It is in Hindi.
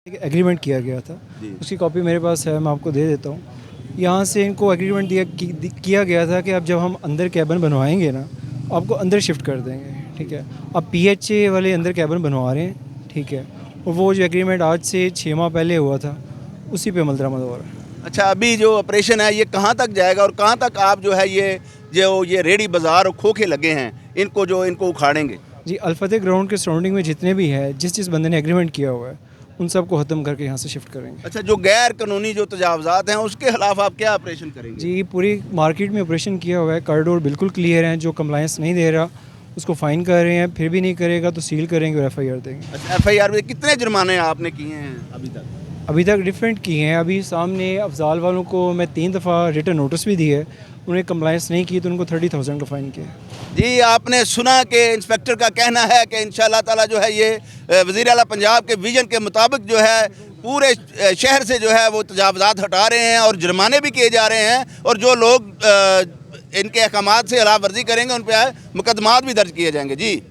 एक एग्रीमेंट किया गया था, उसकी कॉपी मेरे पास है, मैं आपको दे देता हूँ। यहाँ से इनको एग्रीमेंट किया गया था कि अब जब हम अंदर कैबिन बनवाएंगे ना, आपको अंदर शिफ्ट कर देंगे, ठीक है। अब PHA वाले अंदर कैबिन बनवा रहे हैं, ठीक है। और वो जो एग्रीमेंट आज से 6 माह पहले हुआ था, उसी पे अमल दरामद हो रहा है। अच्छा, अभी जो ऑपरेशन है ये कहाँ तक जाएगा और कहाँ तक आप जो है ये रेडी बाज़ार और खोखे लगे हैं इनको उखाड़ेंगे? जी, अल्फतह ग्राउंड के सराउंडिंग में जितने भी हैं, जिस बंदे ने एग्रीमेंट किया हुआ है, उन सबको ख़त्म करके यहाँ से शिफ्ट करेंगे। अच्छा, जो गैर कानूनी जो तजावज़ात हैं उसके खिलाफ आप क्या ऑपरेशन करेंगे? जी, पूरी मार्केट में ऑपरेशन किया हुआ है, कॉरिडोर बिल्कुल क्लियर हैं। जो कंप्लायंस नहीं दे रहा उसको फ़ाइन कर रहे हैं, फिर भी नहीं करेगा तो सील करेंगे और FIR देंगे। अच्छा, FIR में कितने जुर्माने आपने किए हैं अभी तक? अभी तक डिफरेंट किए हैं। अभी सामने अफजाल वालों को मैं 3 दफ़ा रिटन नोटिस भी दिए, उन्हें कंप्लायंस नहीं की तो उनको 30,000 का फ़ाइन किया। जी, आपने सुना कि इंस्पेक्टर का कहना है कि इंशाअल्लाह ताला जो है ये वज़ीर आला पंजाब के विज़न के मुताबिक जो है पूरे शहर से जो है वो तजावज़ात हटा रहे हैं और जुर्माने भी किए जा रहे हैं, और जो लोग इनके अहकामात से खिलाफ वर्जी करेंगे उन पर मुकदमात भी दर्ज किए जाएंगे। जी।